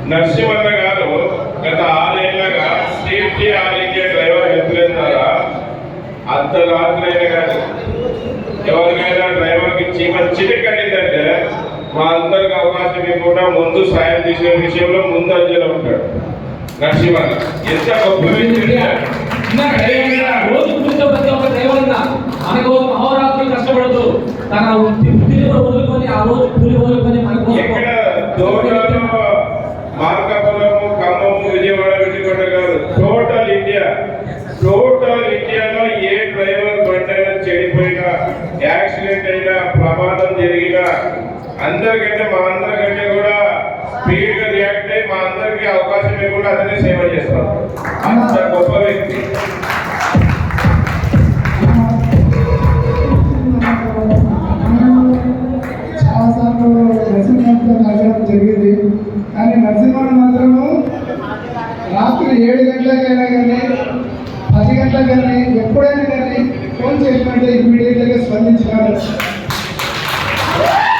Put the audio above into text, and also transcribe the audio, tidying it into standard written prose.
నరసింహన్న గారు గత 6 ఏళ్ళగా safety all India driver helpline ద్వారా అర్ధరాత్రైనా కానీ ఎవరికైనా డ్రైవర్కి చిన్న కట్టిందంటే మా అందరికి అవకాశం ఇవ్వకుండా ముందు సాయం చేసే విషయంలో ముందంజలో ఉంటాడు నరసింహన్న. ఎంత గొప్ప రోజు కూర్చోబెట్టి ఒక డ్రైవర్ మన కోసం అహోరాత్రులు కష్టపడుతూ తన వదులుకొని ఆ రోజు కూలి వదులుకొని మన ఎక్కడ దోర్నాలు మార్కాపురము ఖమ్మము విజయవాడ విజయవాడ కాదు, టోటల్ ఇండియాలో ఏ డ్రైవర్ బండైనా చెడిపోయినా యాక్సిడెంట్ అయినా ప్రమాదం జరిగినా అందరికంటే మా అందరికంటే కూడా స్పీడ్ గా రియాక్ట్ అయ్యి మా అందరికి అవకాశం ఇవ్వకుండా అతనే సేవ చేస్తాం. అంత గొప్ప వ్యక్తి. చాలాసార్లు నరసింహతో కలవడం జరిగింది. కానీ నరసింహ మాత్రము రాత్రి 7 గంటలకైనా కానీ 10 గంటలకైనా ఎప్పుడైనా